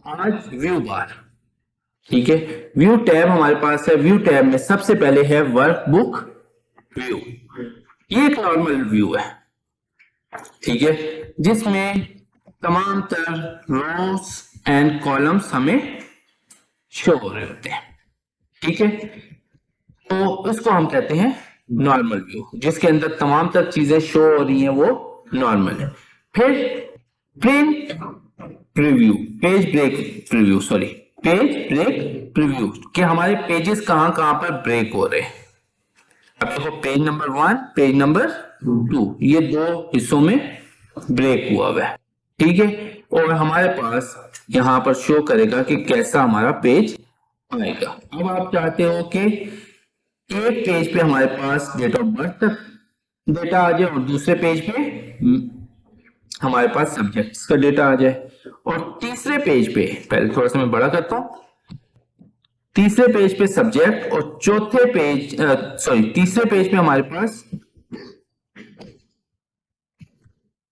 आज व्यू बार, ठीक है। व्यू टैब हमारे पास है। व्यू टैब में सबसे पहले है वर्कबुक व्यू। ये एक नॉर्मल व्यू है, ठीक है, जिसमें तमाम तर रोज एंड कॉलम्स हमें शो हो रहे होते हैं, ठीक है। तो इसको हम कहते हैं नॉर्मल व्यू, जिसके अंदर तमाम तर चीजें शो हो रही हैं, वो नॉर्मल है। फिर print preview, page break preview, sorry, page break preview, कि हमारे पेजेस कहां कहां पर ब्रेक हो रहे हैं। अब देखो, पेज नंबर 1, पेज नंबर 2, ये दो हिस्सों में ब्रेक हुआ है, ठीक है। और हमारे पास यहां पर शो करेगा कि कैसा हमारा पेज आएगा। अब आप चाहते हो कि एक पेज पे हमारे पास डेट ऑफ बर्थ डेटा आ जाए और दूसरे पेज पे हमारे पास सब्जेक्ट्स का डेटा आ जाए, और तीसरे पेज पे, पहले थोड़ा सा मैं बड़ा करता हूं, तीसरे पेज पे सब्जेक्ट और चौथे पेज तीसरे पेज पे हमारे पास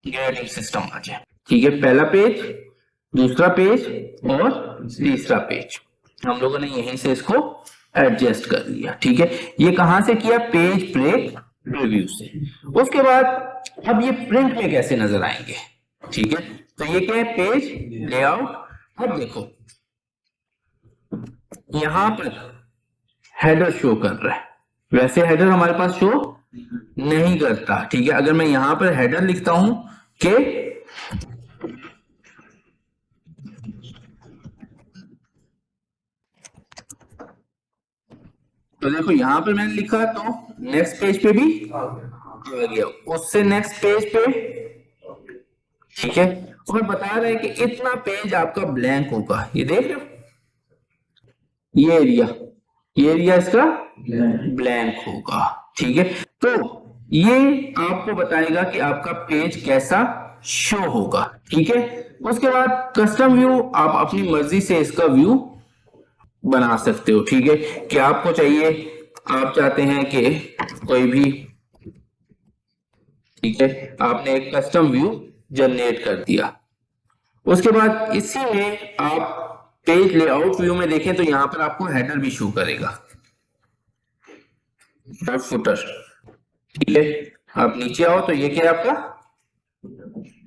ग्रेडिंग सिस्टम आ जाए, ठीक है। पहला पेज, दूसरा पेज और तीसरा पेज, हम लोगों ने यहीं से इसको एडजस्ट कर लिया, ठीक है। ये कहां से किया? पेज ब्रेक प्रीव्यू से। उसके बाद अब ये प्रिंट में कैसे नजर आएंगे, ठीक है। तो ये क्या है? Page layout. अब देखो, यहां पर हेडर शो कर रहा है, वैसे हेडर हमारे पास शो नहीं करता, ठीक है। अगर मैं यहां पर हेडर लिखता हूं कि तो देखो यहां पर मैंने लिखा तो नेक्स्ट पेज पे भी आ गया, उससे नेक्स्ट पेज पे, ठीक है। और बता रहे हैं कि इतना पेज आपका ब्लैंक होगा, ये देख रहे हो, ये एरिया इसका ब्लैंक होगा, ठीक है। तो ये आपको बताएगा कि आपका पेज कैसा शो होगा, ठीक है। उसके बाद कस्टम व्यू, आप अपनी मर्जी से इसका व्यू बना सकते हो, ठीक है। कि आपको चाहिए, आप चाहते हैं कि कोई भी, ठीक है, आपने एक कस्टम व्यू जनरेट कर दिया। उसके बाद इसी में आप पेज लेआउट व्यू में देखें तो यहां पर आपको हेडर भी शो करेगा और फुटर, ठीक है। आप नीचे आओ तो ये क्या है? आपका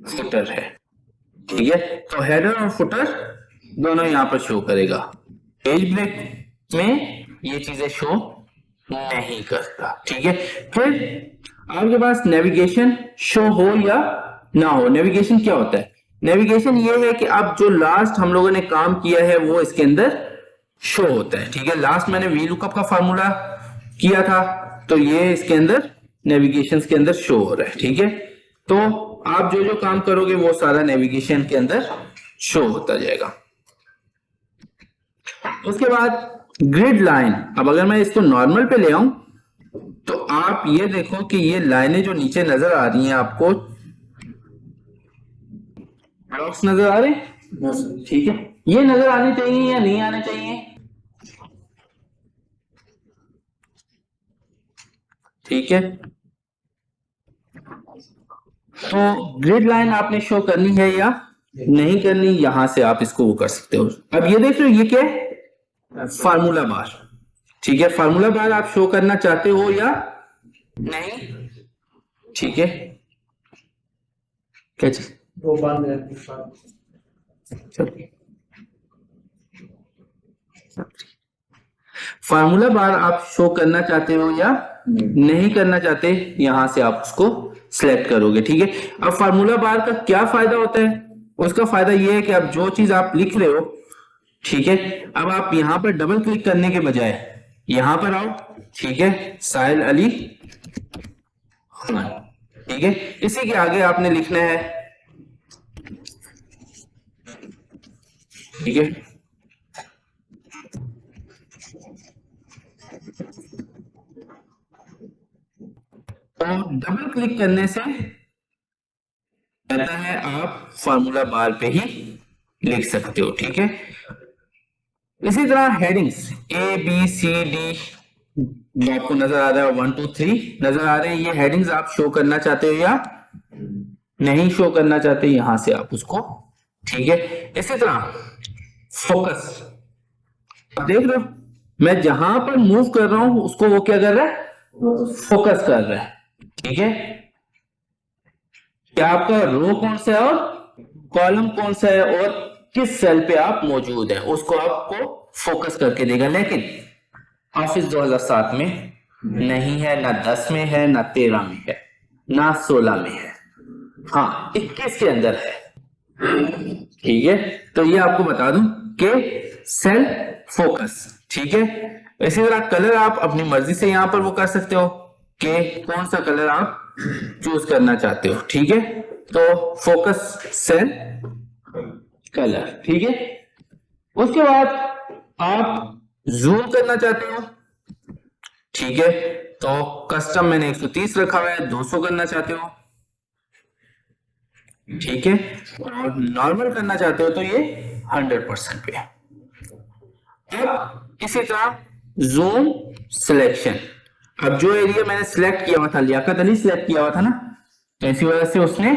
फुटर है, ठीक है। तो हेडर और फुटर दोनों यहां पर शो करेगा। पेज ब्रेक में ये चीजें शो नहीं करता, ठीक है। फिर आपके पास नेविगेशन शो हो या ना हो। नेविगेशन क्या होता है? नेविगेशन ये है कि अब जो लास्ट हम लोगों ने काम किया है वो इसके अंदर शो होता है, ठीक है। लास्ट मैंने वी लुकअप का फार्मूला किया था, तो ये इसके अंदर नेविगेशन के अंदर शो हो रहा है, ठीक है। तो आप जो जो काम करोगे वो सारा नेविगेशन के अंदर शो होता जाएगा। उसके बाद ग्रिड लाइन, अब अगर मैं इसको नॉर्मल पे ले आऊं तो आप ये देखो कि ये लाइनें जो नीचे नजर आ रही हैं आपको, ब्लॉक्स नजर आ रहे हैं, ठीक है। ये नजर आने चाहिए या नहीं आने चाहिए? ठीक है। तो ग्रिड लाइन आपने शो करनी है या नहीं करनी, यहां से आप इसको वो कर सकते हो। अब ये देख रहे हो, ये क्या है? फार्मूला बार, ठीक है। फार्मूला बार आप शो करना चाहते हो या नहीं, ठीक है। क्या चीज? फार्मूला बार आप शो करना चाहते हो या नहीं करना चाहते, यहां से आप उसको सिलेक्ट करोगे, ठीक है। अब फार्मूला बार का क्या फायदा होता है? उसका फायदा यह है कि अब जो चीज आप लिख रहे हो, ठीक है, अब आप यहां पर डबल क्लिक करने के बजाय यहां पर आओ, ठीक है, साहिल अली, ठीक है। इसी के आगे आपने लिखना है, ठीक है। तो डबल क्लिक करने से कहता है आप फार्मूला बार पे ही लिख सकते हो, ठीक है। इसी तरह headings A B C D आपको नजर आ रहा है, 1 2 3 नजर आ रहे हैं। ये हेडिंग्स आप शो करना चाहते हो या नहीं शो करना चाहते, यहां से आप उसको, ठीक है। इसी तरह फोकस। अब देख रहे हो मैं जहां पर मूव कर रहा हूं उसको वो क्या कर रहा है, फोकस कर रहा है। ठीक है, क्या आपका रो कौन सा है और कॉलम कौन सा है और किस सेल पे आप मौजूद है उसको आपको फोकस करके देगा। लेकिन ऑफिस 2007 में नहीं है, ना 10 में है, ना 13 में है, ना 16 में है, हाँ 21 के अंदर है। ठीक है, तो ये आपको बता दूं कि सेल फोकस। ठीक है, इसी तरह कलर आप अपनी मर्जी से यहां पर वो कर सकते हो कि कौन सा कलर आप चूज करना चाहते हो। ठीक है, तो फोकस सेल कलर। ठीक है, उसके बाद आप जूम करना चाहते हो। ठीक है, तो कस्टम मैंने 130 रखा हुआ है, 200 करना चाहते हो। ठीक है, और नॉर्मल करना चाहते हो तो ये 100% पे है। अब इसी तरह जूम सिलेक्शन। अब जो एरिया मैंने सिलेक्ट किया हुआ था, लियाकत अली सिलेक्ट किया हुआ था ना, तो इसी वजह से उसने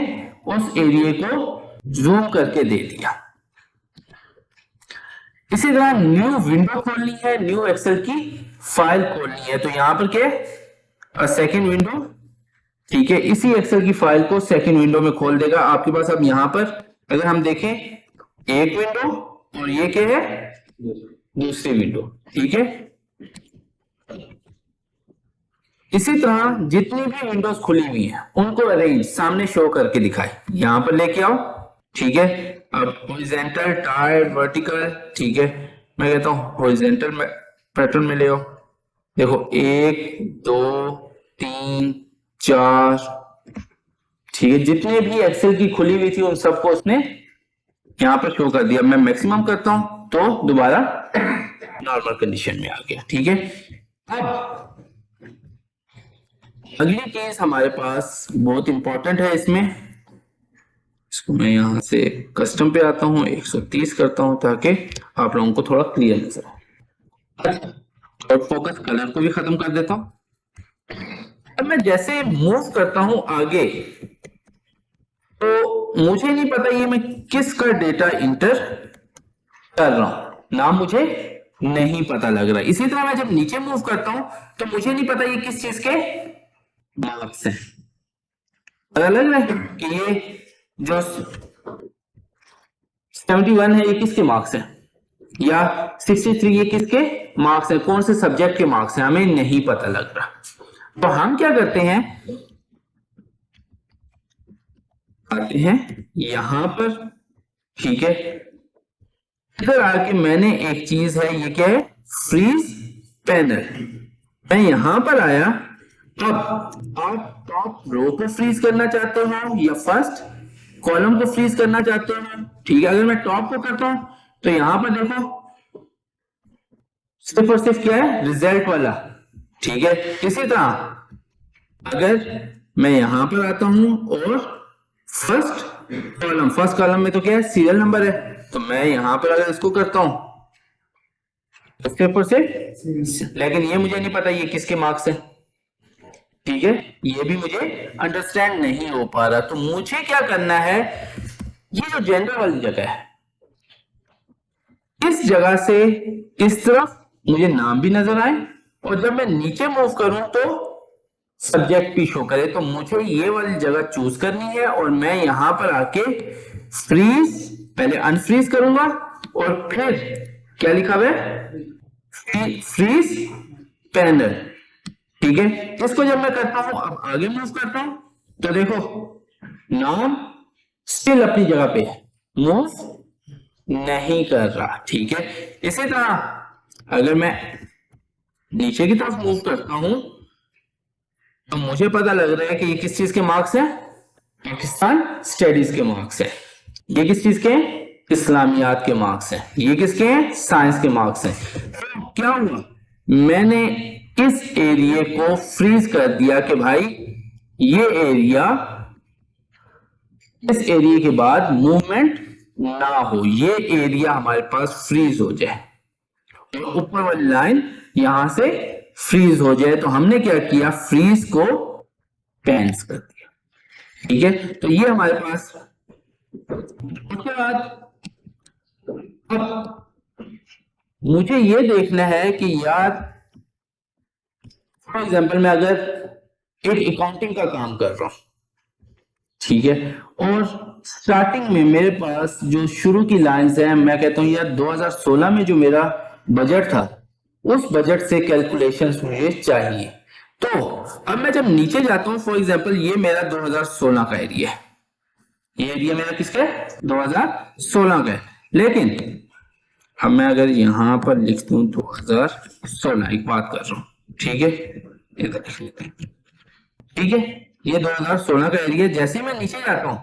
उस एरिया को जूम करके दे दिया। इसी तरह न्यू विंडो खोलनी है, न्यू एक्सेल की फाइल खोलनी है, तो यहां पर क्या है, सेकेंड विंडो। ठीक है, इसी एक्सेल की फाइल को सेकेंड विंडो में खोल देगा आपके पास। अब यहां पर अगर हम देखें एक विंडो और ये क्या है, दूसरी विंडो। ठीक है, इसी तरह जितनी भी विंडोज खुली हुई हैं उनको अरेंज सामने शो करके दिखाए, यहां पर लेके आओ। ठीक है, अब हॉरिजॉन्टल, टाइड, वर्टिकल। ठीक है, मैं कहता हूं हॉरिजॉन्टल में पैटर्न में ले आओ। देखो 1 2 3 4। ठीक है, जितने भी एक्सेल की खुली हुई थी उन सबको उसने यहां पर शो कर दिया। मैं मैक्सिमम करता हूं तो दोबारा नॉर्मल कंडीशन में आ गया। ठीक है, अब अगली चीज हमारे पास बहुत इंपॉर्टेंट है इसमें, इसको मैं यहां से कस्टम पे आता हूं, 130 करता हूं ताकि आप लोगों को थोड़ा क्लियर नजर आए। और फोकस कलर को भी खत्म कर देता हूं। अब मैं जैसे मूव करता हूं आगे तो मुझे नहीं पता ये मैं किसका डेटा इंटर कर रहा हूं, नाम मुझे नहीं पता लग रहा। इसी तरह मैं जब नीचे मूव करता हूं तो मुझे नहीं पता ये किस चीज के मार्क्स है। पता लग रहा है कि ये जो 71 है ये किसके मार्क्स है, या 63 ये किसके मार्क्स है, कौन से सब्जेक्ट के मार्क्स है, हमें नहीं पता लग रहा। तो हम क्या करते हैं, आते हैं यहां पर। ठीक है, इधर आके मैंने एक चीज है, ये क्या है, फ्रीज पैनल। मैं यहां पर आया। अब आप टॉप रो को फ्रीज करना चाहते हो या फर्स्ट कॉलम को फ्रीज करना चाहते हो। ठीक है, अगर मैं टॉप को करता हूं तो यहां पर देखो सिर्फ और सिर्फ क्या है, रिजल्ट वाला। ठीक है, इसी तरह अगर मैं यहां पर आता हूं और फर्स्ट कॉलम में तो क्या है, सीरियल नंबर है, तो मैं यहां पर अगर इसको करता हूं तो सिर्फ और सिर्फ, लेकिन ये मुझे नहीं पता ये किसके मार्क्स है। ठीक है, ये भी मुझे अंडरस्टैंड नहीं हो पा रहा। तो मुझे क्या करना है, ये जो जेंडर वाली जगह है इस जगह से इस तरफ मुझे नाम भी नजर आए, और जब मैं नीचे मूव करूं तो सब्जेक्ट भी शो करे। तो मुझे ये वाली जगह चूज करनी है और मैं यहां पर आके फ्रीज, पहले अनफ्रीज करूंगा और फिर क्या लिखा हुआ है, फ्रीज पैनल। ठीक है, इसको जब मैं करता हूं, अब आगे मूव करता हूं तो देखो नाम स्टिल अपनी जगह पे है, मूव नहीं कर रहा। ठीक है, इसी तरह अगर मैं नीचे की तरफ मूव करता हूं तो मुझे पता लग रहा है कि ये किस चीज के मार्क्स है, पाकिस्तान स्टडीज के मार्क्स है। ये किस चीज के, इस्लामियात के मार्क्स है। ये किसके हैं, साइंस के मार्क्स है। तो क्या हुआ, मैंने इस एरिया को फ्रीज कर दिया कि भाई ये एरिया, इस एरिया के बाद मूवमेंट ना हो, ये एरिया हमारे पास फ्रीज हो जाए और ऊपर वाली लाइन यहां से फ्रीज हो जाए। तो हमने क्या किया, फ्रीज को पेंस कर दिया। ठीक है, तो ये हमारे पास। उसके बाद अब मुझे ये देखना है कि यार फॉर एग्जाम्पल मैं अगर एक अकाउंटिंग का काम कर रहा हूं, ठीक है, और स्टार्टिंग में मेरे पास जो शुरू की लाइंस है, मैं कहता हूं यार 2016 में जो मेरा बजट था उस बजट से कैलकुलेशंस मुझे चाहिए। तो अब मैं जब नीचे जाता हूं, फॉर एग्जांपल ये मेरा 2016 का एरिया है, ये एरिया मेरा किसका है, 2016 का है। लेकिन अब मैं अगर यहां पर लिख दूं 2016, एक बात कर रहा हूं, ठीक है, इधर लिख लेते हैं, ठीक है, ये 2016 का एरिया। जैसे ही मैं नीचे जाता हूं,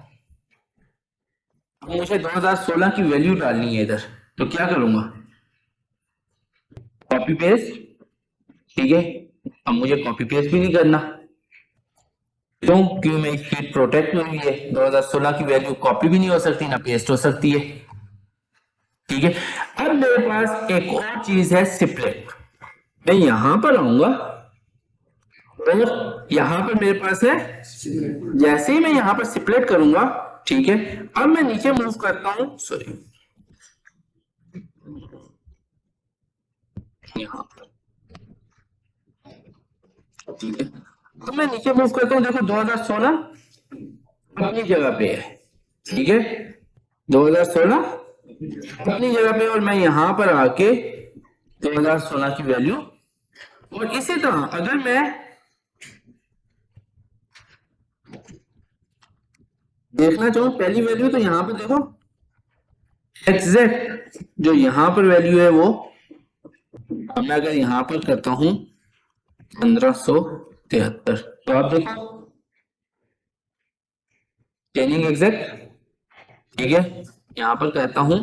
अब मुझे 2016 की वैल्यू डालनी है इधर, तो क्या करूंगा, कॉपी पेस्ट, ठीक है। अब मुझे कॉपी पेस्ट भी नहीं करना, क्यों, क्यों मेरी शीट प्रोटेक्ट हुई है, 2016 की वैल्यू कॉपी भी नहीं हो सकती ना पेस्ट हो सकती है, ठीक है। अब मेरे पास एक और चीज है सिप्लेट, मैं यहां पर आऊंगा और यहां पर मेरे पास है, जैसे ही मैं यहां पर सिप्लेट करूंगा, ठीक है, अब मैं नीचे मूव करता हूं, सॉरी, यहां पर, ठीक है, अब मैं नीचे मूव करता हूं, देखो 2016 अपनी जगह पे है, ठीक है, 2016 अपनी जगह पे, और मैं यहां पर आके 2016 की वैल्यू, और इसी तरह अगर मैं देखना चाहूं पहली वैल्यू, तो यहां पर देखो एग्जैक्ट जो यहां पर वैल्यू है वो, अब मैं अगर यहां पर करता हूं 1573, तो आप देखो चेंजिंग एग्जैक्ट, ठीक है, यहां पर कहता हूं,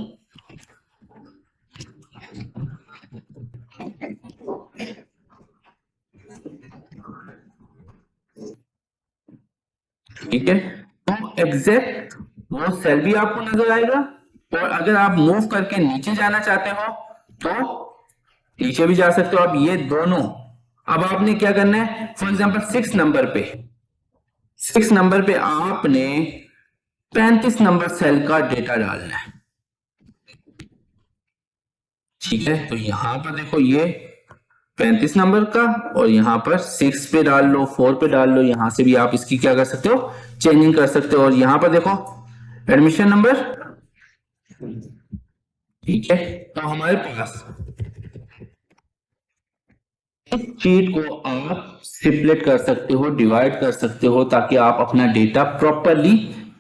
ठीक है, तो एग्जैक्ट वो सेल भी आपको नजर आएगा, और अगर आप मूव करके नीचे जाना चाहते हो तो नीचे भी जा सकते हो आप, ये दोनों। अब आपने क्या करना है, फॉर एग्जांपल 6 नंबर पे आपने 35 नंबर सेल का डेटा डालना है, ठीक है, तो यहां पर देखो ये 35 नंबर का, और यहां पर 6 पे डाल लो, 4 पे डाल लो, यहां से भी आप इसकी क्या कर सकते हो, चेंजिंग कर सकते हो। और यहां पर देखो एडमिशन नंबर, ठीक है, तो हमारे पास इस शीट को आप सिपलेट कर सकते हो, डिवाइड कर सकते हो, ताकि आप अपना डेटा प्रॉपरली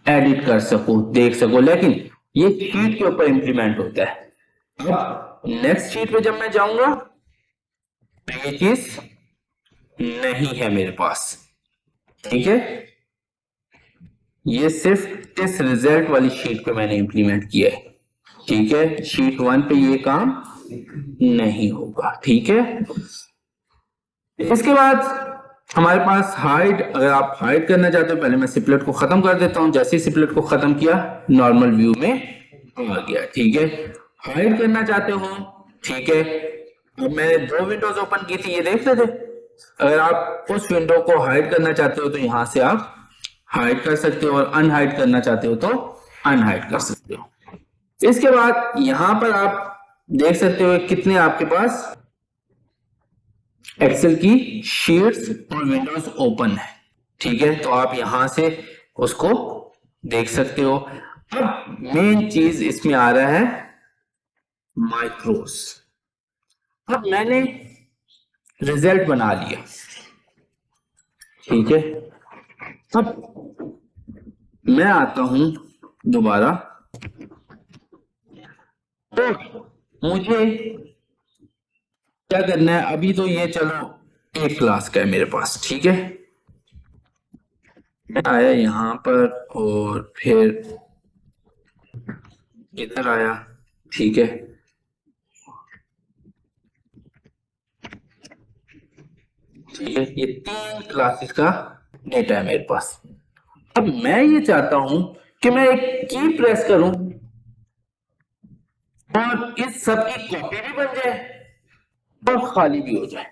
एडिट कर सको, देख सको। लेकिन ये शीट के ऊपर इंप्लीमेंट होता है। अब नेक्स्ट शीट पे जब मैं जाऊंगा तो ये चीज नहीं है मेरे पास, ठीक है, ये सिर्फ इस रिजल्ट वाली शीट पे मैंने इंप्लीमेंट किया है, ठीक है, शीट 1 पे ये काम नहीं होगा, ठीक है। इसके बाद हमारे पास हाइड, अगर आप हाइड करना चाहते हो, पहले मैं सिपलेट को खत्म कर देता हूं, जैसे ही सिपलेट को खत्म किया नॉर्मल व्यू में आ गया, ठीक है। हाइड करना चाहते हो, ठीक है, अब मैंने 2 विंडोज ओपन की थी, ये देख लेते, अगर आप उस विंडो को हाइड करना चाहते हो तो यहां से आप हाइड कर सकते हो, और अनहाइड करना चाहते हो तो अनहाइड कर सकते हो। इसके बाद यहां पर आप देख सकते हो कितने आपके पास एक्सेल की शीट्स और विंडोज ओपन है, ठीक है, तो आप यहां से उसको देख सकते हो। अब मेन चीज इसमें आ रहा है माइक्रोस। अब मैंने रिजल्ट बना लिया, ठीक है, अब मैं आता हूं दोबारा, तो मुझे क्या करना है, अभी तो ये चलो एक क्लास का है मेरे पास, ठीक है, मैं आया यहां पर और फिर इधर आया, ठीक है, ठीक है, ये 3 क्लासेस का डेटा है मेरे पास। अब मैं ये चाहता हूं कि मैं एक की प्रेस करूं और इस सब की कॉपी भी बन जाए और खाली भी हो जाए,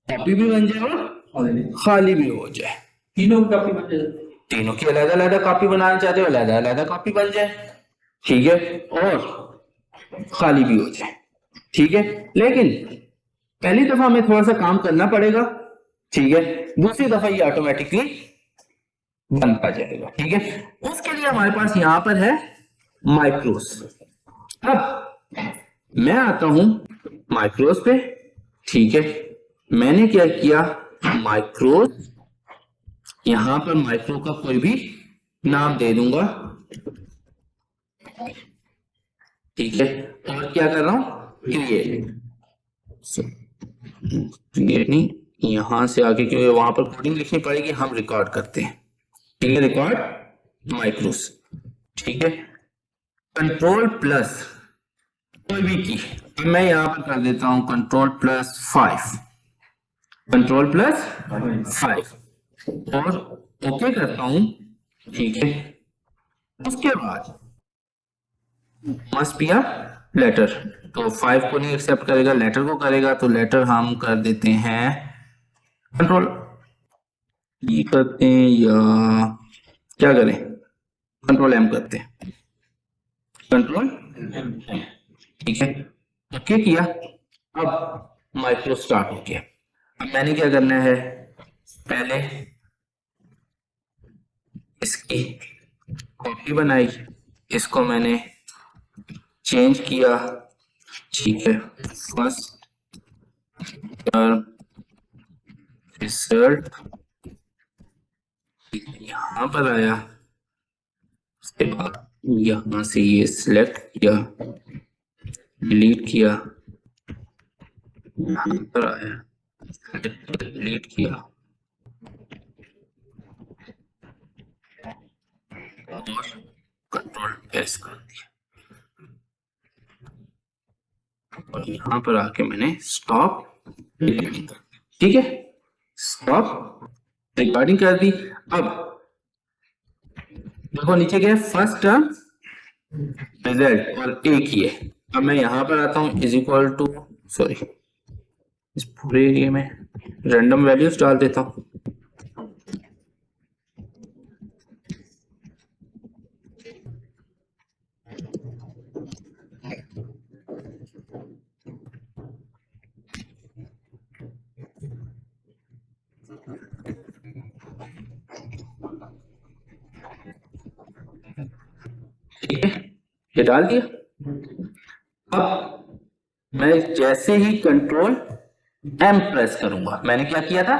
कॉपी भी बन जाए और खाली भी हो जाए, तीनों की कॉपी बन जाए, तीनों की अलग अलग कॉपी बनाना चाहते हो, अलग अलग कॉपी बन जाए, ठीक है, और खाली भी हो जाए, ठीक है। लेकिन पहली दफा हमें थोड़ा सा काम करना पड़ेगा, ठीक है, दूसरी दफा ये ऑटोमेटिकली बनता जाएगा, ठीक है। उसके लिए हमारे पास यहां पर है माइक्रोस। अब मैं आता हूं माइक्रोस पे, ठीक है। मैंने क्या किया, माइक्रोस, यहां पर माइक्रो का कोई भी नाम दे दूंगा, ठीक है। और क्या कर रहा हूं, क्रिएट, क्रिएट नहीं, यहां से आगे क्योंकि वहां पर कोडिंग लिखनी पड़ेगी, हम रिकॉर्ड करते हैं, ठीक है। रिकॉर्ड माइक्रोस, ठीक है। कंट्रोल प्लस कोई भी की, अब मैं यहां पर कर देता हूं कंट्रोल प्लस 5, कंट्रोल प्लस 5 और ओके करता हूं, ठीक है। उसके बाद मस्ट बी अ लेटर, तो 5 को नहीं एक्सेप्ट करेगा, लेटर को करेगा, तो लेटर हम कर देते हैं कंट्रोल ई करते हैं, या क्या करें, कंट्रोल एम करते हैं, कंट्रोल, ठीक है। ओके किया, अब माइक्रो स्टार्ट हो गया। अब मैंने क्या करना है, पहले इसकी कॉपी बनाई, इसको मैंने चेंज किया, ठीक है। फर्स्ट टर्म रिजल्ट यहां पर आया, उसके बाद यहां से ये सिलेक्ट किया, डिलीट किया, यहां पर आया, डिलीट किया, और कंट्रोल एस कर दिया, और यहां पर आके मैंने स्टॉप रिकॉर्डिंग, ठीक है, स्टॉप रिकॉर्डिंग कर दी। अब देखो नीचे गए, फर्स्ट टर्म रिजल्ट और एक ही है। अब मैं यहां पर आता हूं, इज इक्वल टू, सॉरी, इस पूरे एरिया में रैंडम वैल्यूज डाल देता हूं, ठीक है, ये डाल दिया। अब मैं जैसे ही कंट्रोल एम प्रेस करूंगा, मैंने क्या किया था,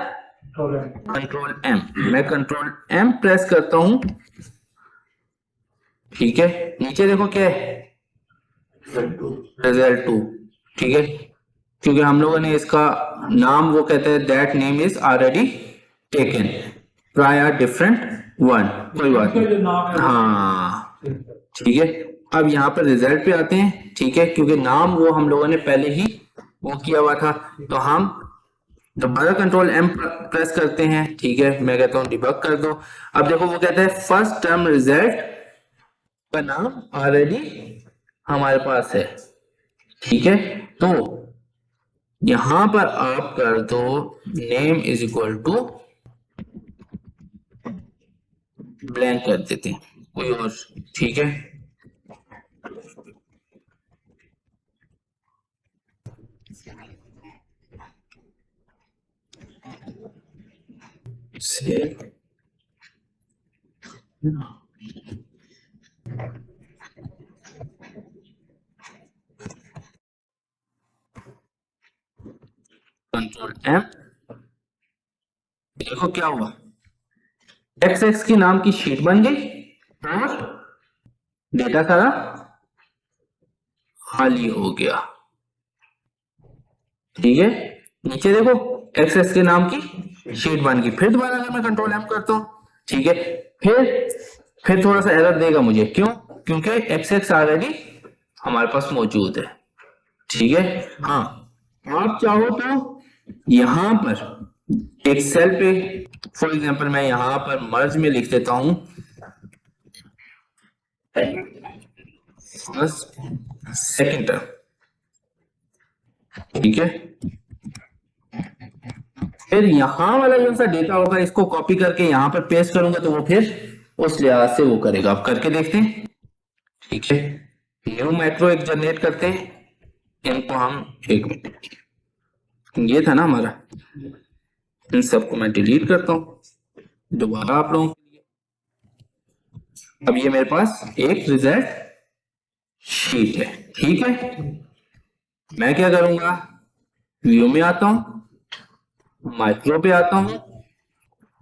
कंट्रोल एम, मैं कंट्रोल एम प्रेस करता हूं, ठीक है। नीचे देखो क्या है, रिजल्ट 2, ठीक है, क्योंकि हम लोगों ने इसका नाम, वो कहते हैं that name is already taken, try a different one, कोई बात नहीं, हाँ, ठीक है। अब यहाँ पर रिजल्ट पे आते हैं, ठीक है, क्योंकि नाम वो हम लोगों ने पहले ही वो किया हुआ था, तो हम दोबारा कंट्रोल एम प्रेस करते हैं, ठीक है। मैं कहता हूँ डिबग कर दो। अब देखो वो कहता है फर्स्ट टर्म रिजल्ट का नाम ऑलरेडी हमारे पास है, ठीक है। तो यहां पर आप कर दो name is equal to blank कर देते हैं, कोई और, ठीक है। से कंट्रोल एम, देखो क्या हुआ, एक्स एक्स की नाम की शीट बन गई और डेटा सारा खाली हो गया, ठीक है। नीचे देखो एक्स एक्स के नाम की शीट बन गई, फिर दोबारा अगर मैं कंट्रोल एम करता हूं, ठीक है, फिर थोड़ा सा एरर देगा मुझे, क्यों, क्योंकि एक्स एक्स ऑलरेडी हमारे पास मौजूद है, ठीक है। हाँ, आप चाहो तो यहां पर एक सेल पे, फॉर एग्जांपल मैं यहां पर मर्ज में लिख देता हूं फर्स्ट सेकंड टर्म, ठीक है। फिर यहां वाला जो सा डेटा होगा इसको कॉपी करके यहां पर पेस्ट करूंगा, तो वो फिर उस लिहाज से वो करेगा। आप करके देखते हैं, ठीक है, न्यू मैक्रो एक जनरेट करते हैं, इनको हम 1 मिनट, ये था ना हमारा, इन सबको मैं डिलीट करता हूं दोबारा आप लोगों के लिए। अब ये मेरे पास एक रिजल्ट शीट है। ठीक है, मैं क्या करूंगा, व्यू में आता हूं, माइक्रो पे आता हूं,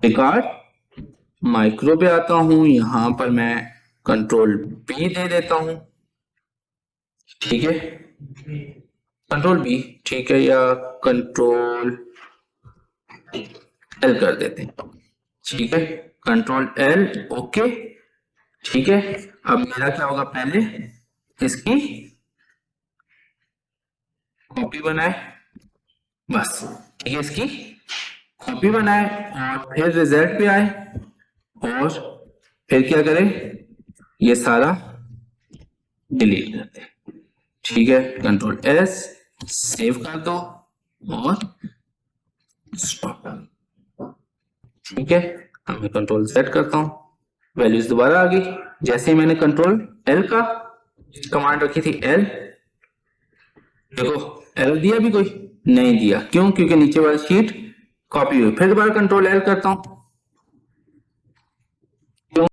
रिकॉर्ड माइक्रो पे आता हूं, यहां पर मैं कंट्रोल बी दे देता हूं। ठीक है, कंट्रोल बी, ठीक है, या कंट्रोल एल कर देते हैं। ठीक है, कंट्रोल एल, ओके। ठीक है, अब मेरा क्या होगा, पहले इसकी कॉपी बनाए, बस। ठीक है, इसकी कॉपी बनाए और फिर रिजल्ट पे आए और फिर क्या करें, ये सारा डिलीट कर दे। ठीक है, कंट्रोल एस, सेव कर दो और स्टॉप। ठीक है, अब मैं कंट्रोल सेट करता हूं, वैल्यूज दोबारा आ गई। जैसे ही मैंने कंट्रोल एल का कमांड रखी थी, एल, देखो एरर दिया भी कोई नहीं दिया, क्यों, क्योंकि नीचे वाली शीट कॉपी हुई। फिर दोबारा कंट्रोल एल करता हूं,